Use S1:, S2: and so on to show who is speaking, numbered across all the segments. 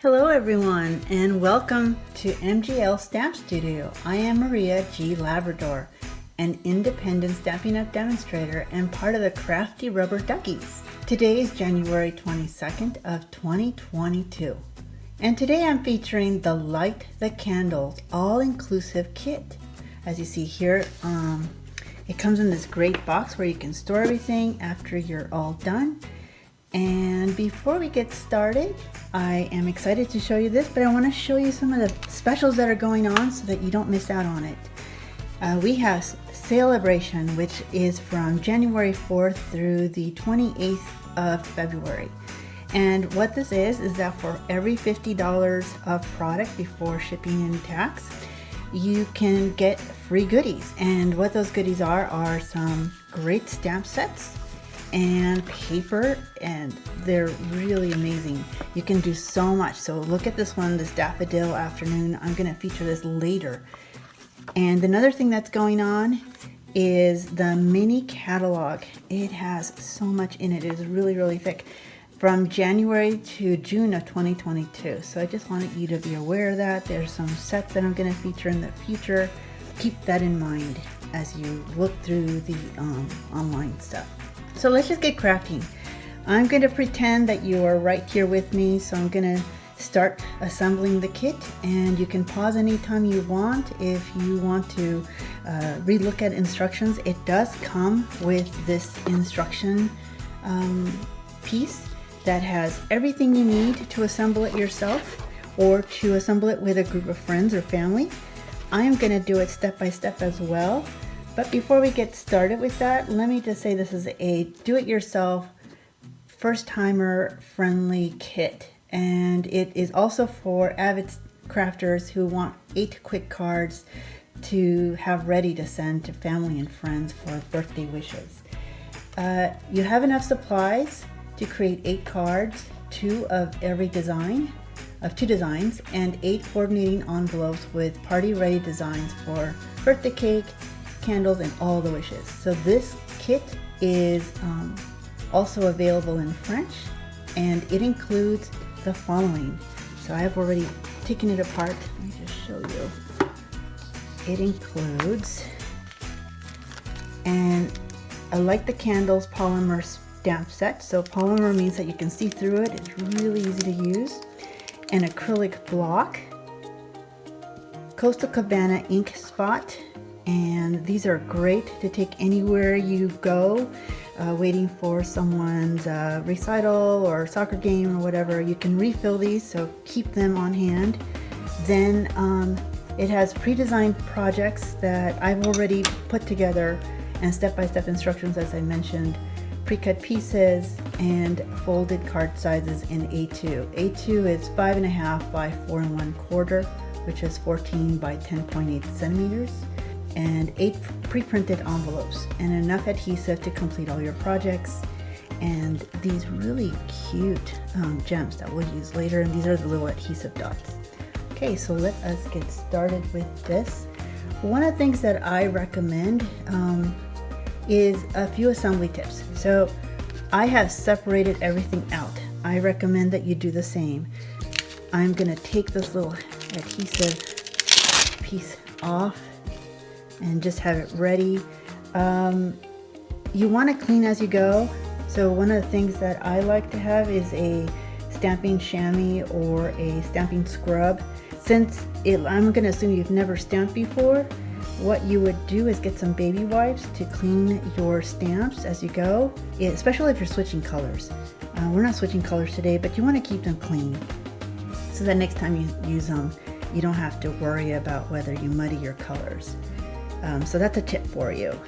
S1: Hello everyone and welcome to MGL Stamp Studio. I am Maria Gee Labrador, an independent Stampin' Up! Demonstrator and part of the Crafty Rubber Duckies. Today is January 22nd of 2022 and today I'm featuring the Light the Candles all-inclusive kit. As you see here, it comes in this great box where you can store everything after you're all done. And before we get started, I am excited to show you this, but I want to show you some of the specials that are going on so that you don't miss out on it. We have Celebration, which is from January 4th through the 28th of February. And what this is that for every $50 of product before shipping and tax, you can get free goodies. And what those goodies are some great stamp sets and paper, and they're really amazing. You can do so much. So look at this one, this Daffodil Afternoon. I'm going to feature this later. And another thing that's going on is the mini catalog. It has so much in it. It is really thick, from January to June of 2022. So I just wanted you to be aware of that. There's some sets that I'm going to feature in the future. Keep that in mind as you look through the online stuff. So let's just get crafting. I'm going to pretend that you are right here with me. So I'm going to start assembling the kit, and you can pause anytime you want if you want to relook at instructions. It does come with this instruction piece that has everything you need to assemble it yourself or to assemble it with a group of friends or family. I am going to do it step by step as well. But before we get started with that, let me just say this is a do-it-yourself, first-timer friendly kit. And it is also for avid crafters who want 8 quick cards to have ready to send to family and friends for birthday wishes. You have enough supplies to create 8 cards, 2 of every design, of 2 designs, and 8 coordinating envelopes with party-ready designs for birthday cake, candles, and all the wishes. So this kit is also available in French, and it includes the following. So I have already taken it apart. Let me just show you. It includes a Light the Candles polymer stamp set. So polymer means that you can see through it. It's really easy to use. An acrylic block, Coastal Cabana ink spot, and these are great to take anywhere you go, waiting for someone's recital or soccer game or whatever. You can refill these, so keep them on hand. Then it has pre-designed projects that I've already put together, and step-by-step instructions, as I mentioned, pre-cut pieces, and folded card sizes in A2. A2 is 5.5 by 4 1/4, which is 14 by 10.8 centimeters. And 8 pre-printed envelopes, and enough adhesive to complete all your projects, and these really cute gems that we'll use later, and these are the little adhesive dots. Okay, so let us get started with this. One of the things that I recommend is a few assembly tips. So I have separated everything out. I recommend that you do the same. I'm gonna take this little adhesive piece off and just have it ready. You want to clean as you go. So one of the things that I like to have is a stamping chamois or a stamping scrub. Since I'm going to assume you've never stamped before, what you would do is get some baby wipes to clean your stamps as you go, especially if you're switching colors. We're not switching colors today, but you want to keep them clean so that next time you use them, you don't have to worry about whether you muddy your colors. So that's a tip for you.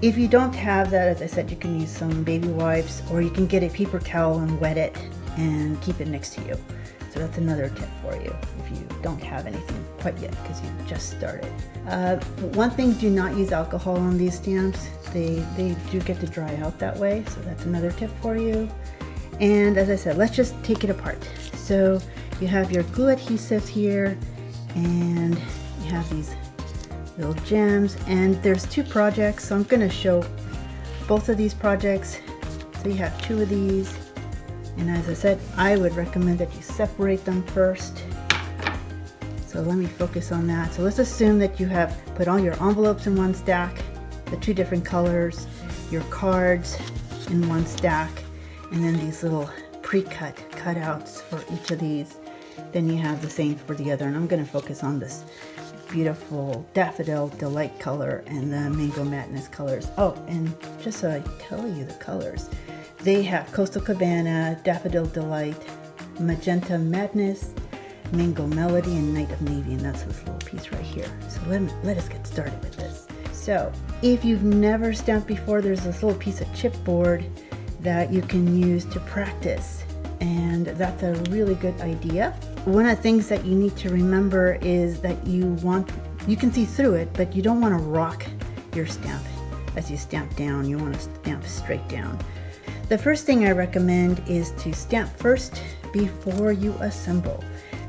S1: If you don't have that, as I said, you can use some baby wipes, or you can get a paper towel and wet it and keep it next to you. So that's another tip for you if you don't have anything quite yet because you just started. One thing, do not use alcohol on these stamps. They do get to dry out that way, so that's another tip for you. And as I said, let's just take it apart. So you have your glue adhesives here, and you have these little gems, and there's 2 projects, so I'm going to show both of these projects. So you have 2 of these, And as I said, I would recommend that you separate them first. So let me focus on that. So let's assume that you have put all your envelopes in one stack, the 2 different colors, your cards in one stack, and then these little pre-cut cutouts for each of these. Then you have the same for the other, and I'm going to focus on this beautiful Daffodil Delight color and the Mango Madness colors. Oh, and just so I tell you the colors, they have Coastal Cabana, Daffodil Delight, Magenta Madness, Mango Melody, and Night of Navy, and that's this little piece right here. So let us get started with this. So if you've never stamped before, there's this little piece of chipboard that you can use to practice, and that's a really good idea. One of the things that you need to remember is that you can see through it, but you don't want to rock your stamp as you stamp down. You want to stamp straight down. The first thing I recommend is to stamp first before you assemble.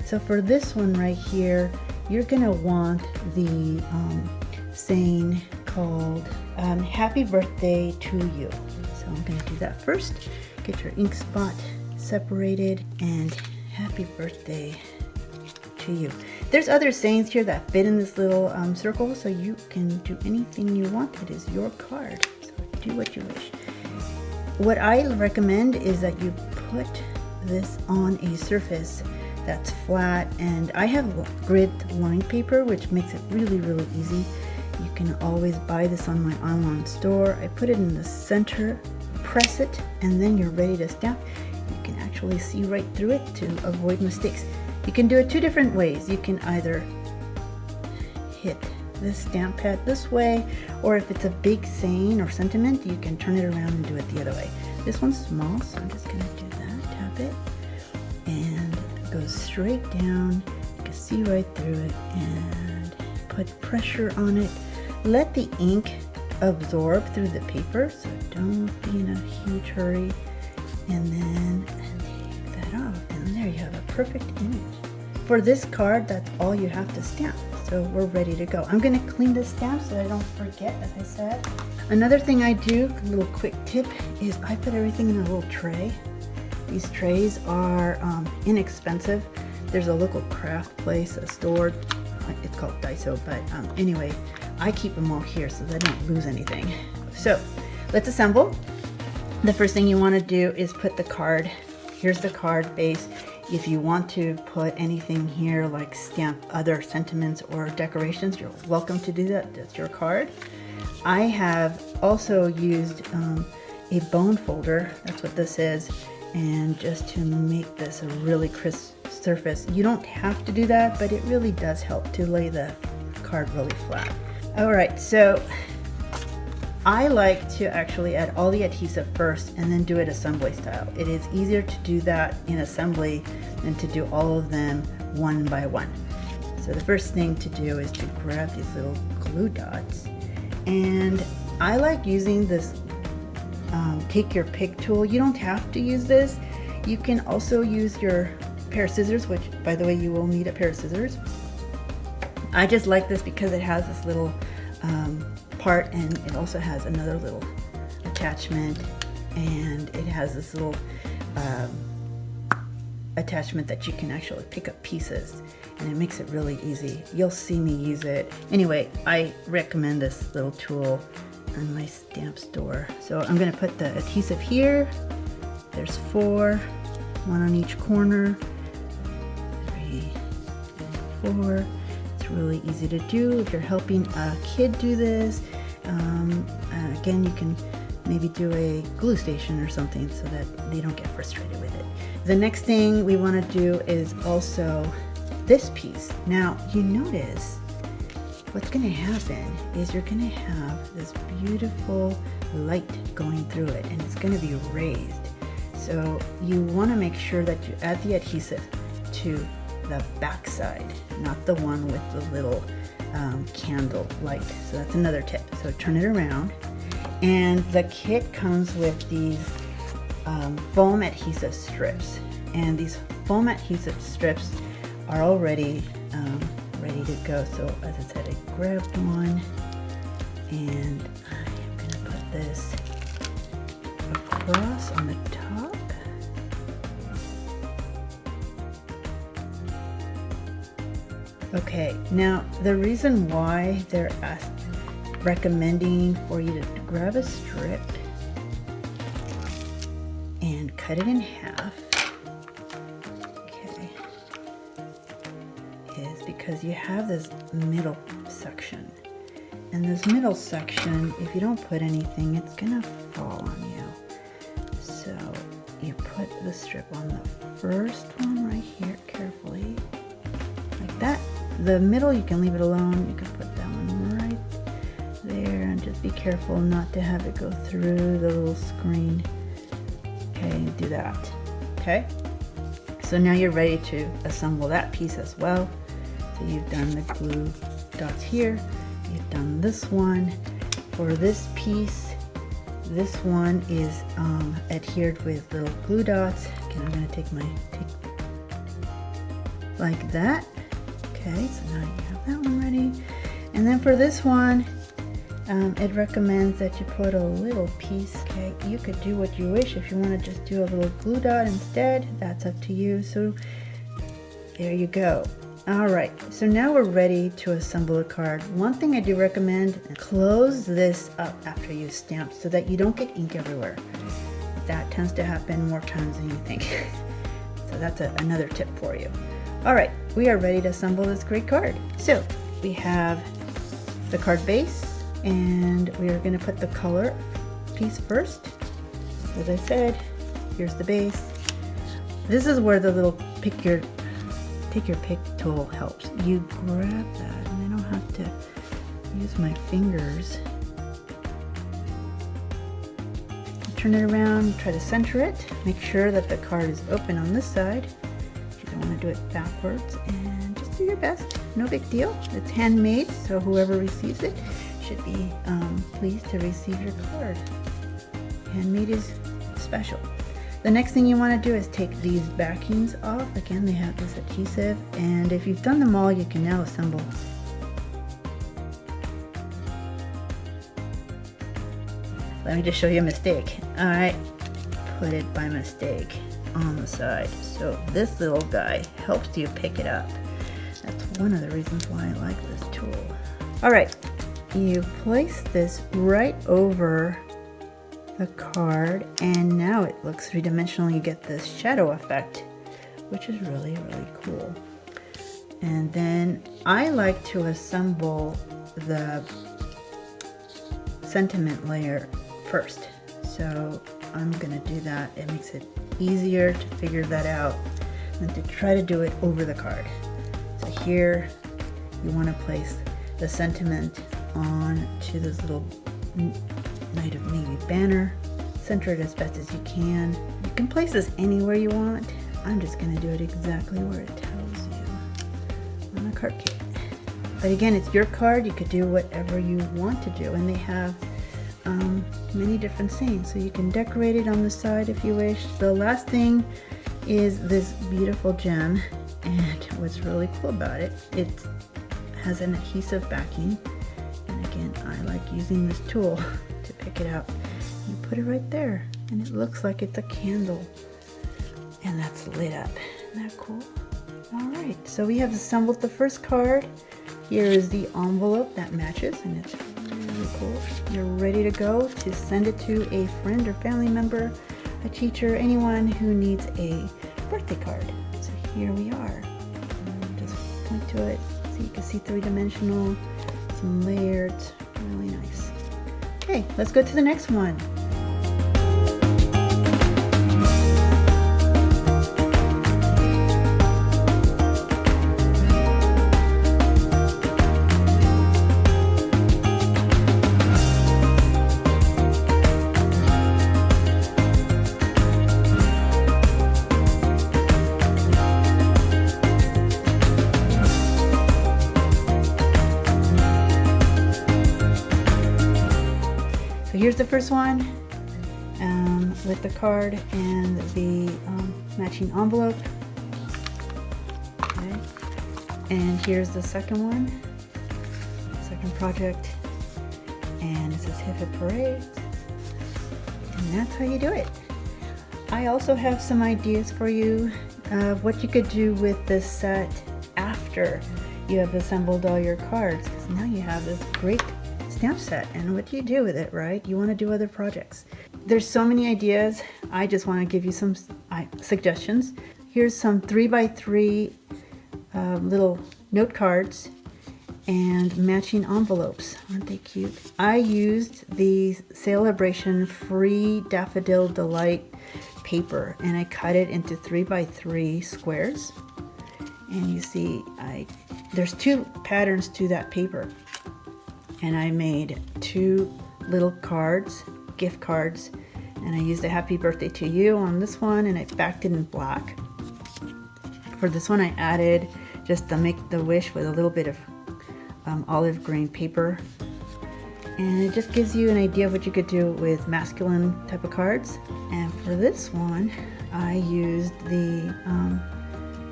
S1: So for this one right here, you're going to want the saying called Happy Birthday to You. So I'm going to do that first. Get your ink spot separated, and happy birthday to you. There's other sayings here that fit in this little circle, so you can do anything you want. It is your card, so do what you wish. What I recommend is that you put this on a surface that's flat, and I have grid lined paper, which makes it really easy. You can always buy this on my online store. I put it in the center, press it, and then you're ready to stamp. You can actually see right through it to avoid mistakes. You can do it 2 different ways. You can either hit this stamp pad this way, or if it's a big saying or sentiment, you can turn it around and do it the other way. This one's small, so I'm just going to do that. Tap it, and it goes straight down. You can see right through it, and put pressure on it. Let the ink absorb through the paper, so don't be in a huge hurry. And then take that off, and there you have a perfect image. For this card, that's all you have to stamp. So we're ready to go. I'm going to clean this stamp so I don't forget, as I said. Another thing I do, a little quick tip, is I put everything in a little tray. These trays are inexpensive. There's a local craft place, a store. It's called Daiso, but anyway, I keep them all here so that I don't lose anything. So let's assemble. The first thing you want to do is put the card. Here's the card base. If you want to put anything here, like stamp other sentiments or decorations, you're welcome to do that. That's your card. I have also used a bone folder. That's what this is. And just to make this a really crisp surface. You don't have to do that, but it really does help to lay the card really flat. All right, so I like to actually add all the adhesive first and then do it assembly style. It is easier to do that in assembly than to do all of them one by one. So the first thing to do is to grab these little glue dots, and I like using this take your pick tool. You don't have to use this. You can also use your pair of scissors, which by the way you will need a pair of scissors. I just like this because it has this little part, and it also has another little attachment, and it has this little attachment that you can actually pick up pieces, and it makes it really easy. You'll see me use it. Anyway, I recommend this little tool on my stamp store. So I'm going to put the adhesive here. There's 4, 1 on each corner, 3 and 4. It's really easy to do if you're helping a kid do this. Again, you can maybe do a glue station or something so that they don't get frustrated with it. The next thing we want to do is also this piece. Now you notice what's going to happen is you're going to have this beautiful light going through it, and it's going to be raised. So you want to make sure that you add the adhesive to the back side, not the one with the little candle light. So that's another tip. So turn it around, and the kit comes with these foam adhesive strips, and these foam adhesive strips are already ready to go. So as I said, I grabbed one, and I am going to put this across on the top. Okay, now the reason why they're recommending for you to grab a strip and cut it in half, okay, is because you have this middle section. And this middle section, if you don't put anything, it's gonna fall on you. So you put the strip on the first one right here carefully, like that. The middle, you can leave it alone. You can put that one right there, and just be careful not to have it go through the little screen. Okay, do that. Okay, so now you're ready to assemble that piece as well. So you've done the glue dots here. You've done this one. For this piece, this one is adhered with little glue dots. Okay, I'm gonna take like that. Okay, so now you have that one ready. And then for this one, it recommends that you put a little piece. Okay, you could do what you wish. If you want to just do a little glue dot instead, that's up to you. So there you go. All right, so now we're ready to assemble a card. One thing I do recommend, close this up after you stamp so that you don't get ink everywhere. That tends to happen more times than you think. So that's another tip for you. All right, we are ready to assemble this great card. So we have the card base, and we are going to put the color piece first. As I said, here's the base. This is where the little take your pick tool helps. You grab that, and I don't have to use my fingers. Turn it around, try to center it. Make sure that the card is open on this side. You don't want to do it backwards, and just do your best. No big deal. It's handmade, so whoever receives it should be pleased to receive your card. Handmade is special. The next thing you want to do is take these backings off. Again, they have this adhesive, and if you've done them all, you can now assemble. Let me just show you a mistake. I put it by mistake on the side. So this little guy helps you pick it up. That's one of the reasons why I like this tool. All right, you place this right over the card, and now it looks three-dimensional. You get this shadow effect, which is really, really cool. And then I like to assemble the sentiment layer first. So I'm gonna do that. It makes it easier to figure that out than to try to do it over the card. So here you want to place the sentiment on to this little Night of Navy banner. Center it as best as you can. You can place this anywhere you want. I'm just going to do it exactly where it tells you on a card kit. But again, it's your card. You could do whatever you want to do, and they have many different sayings, so you can decorate it on the side if you wish. The last thing is this beautiful gem, and what's really cool about it, it has an adhesive backing, and again, I like using this tool to pick it up. You put it right there, and it looks like it's a candle, and that's lit up. Isn't that cool? All right, so we have assembled the first card. Here is the envelope that matches, and it's really cool. You're ready to go to send it to a friend or family member, a teacher, anyone who needs a birthday card. So here we are. Just point to it so you can see three-dimensional, some layered, really nice. Okay, let's go to the next one. Here's the first one with the card and the matching envelope. Okay. And here's the second one, second project, and it says Hip Hip Parade. And that's how you do it. I also have some ideas for you of what you could do with this set after you have assembled all your cards, because now you have this great stamp set. And what do you do with it, right? You want to do other projects. There's so many ideas. I just want to give you some suggestions. Here's some 3x3 little note cards and matching envelopes. Aren't they cute? I used the Celebration Free Daffodil Delight paper, and I cut it into 3x3 squares. And you see, there's 2 patterns to that paper. And I made 2 little cards, gift cards, and I used a happy birthday to you on this one, and I backed it in black. For this one, I added, just to make the wish, with a little bit of olive green paper. And it just gives you an idea of what you could do with masculine type of cards. And for this one, I used the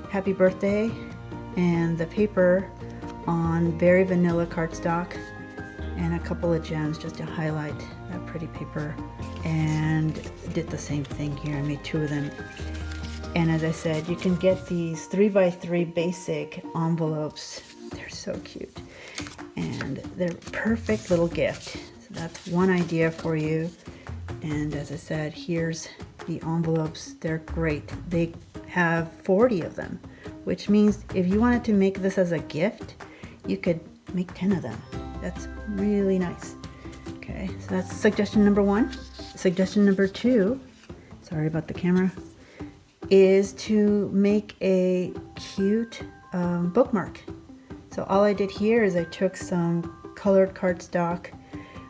S1: happy birthday and the paper on very vanilla cardstock and a couple of gems just to highlight that pretty paper, and did the same thing here. I made 2 of them. And as I said, you can get these 3x3 basic envelopes. They're so cute, and they're perfect little gift. So that's one idea for you. And as I said, here's the envelopes. They're great. They have 40 of them, which means if you wanted to make this as a gift, you could make 10 of them. That's really nice. Okay, so that's suggestion number 1. Suggestion number 2, sorry about the camera, is to make a cute bookmark. So all I did here is I took some colored cardstock,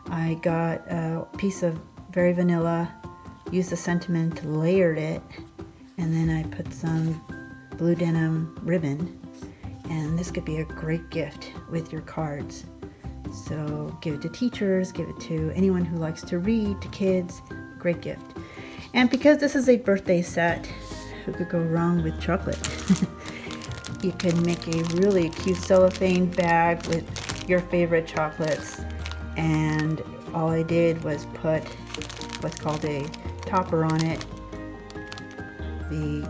S1: I got a piece of very vanilla, used the sentiment, layered it, and then I put some blue denim ribbon, and this could be a great gift with your cards. So give it to teachers, give it to anyone who likes to read, to kids, great gift. And because this is a birthday set, who could go wrong with chocolate? You can make a really cute cellophane bag with your favorite chocolates, and all I did was put what's called a topper on it. The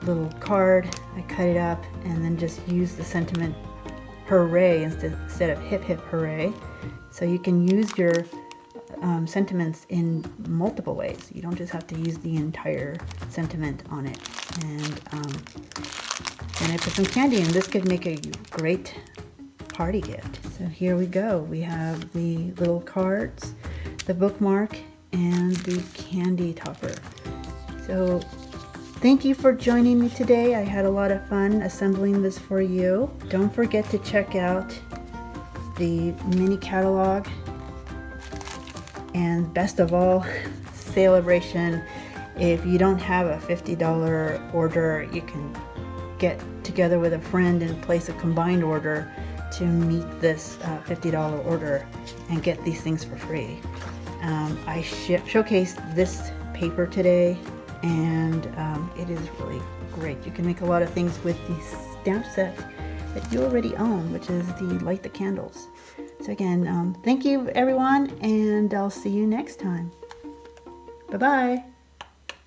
S1: little card, I cut it up and then just use the sentiment hooray instead of hip hip hooray. So you can use your sentiments in multiple ways. You don't just have to use the entire sentiment on it. And then I put some candy, and this could make a great party gift. So here we go. We have the little cards, the bookmark, and the candy topper. So thank you for joining me today. I had a lot of fun assembling this for you. Don't forget to check out the mini catalog, and best of all, Celebration. If you don't have a $50 order, you can get together with a friend and place a combined order to meet this $50 order and get these things for free. I showcased this paper today, and it is really great. You can make a lot of things with the stamp set that you already own, which is the Light the Candles. So again, thank you everyone, and I'll see you next time. Bye-bye.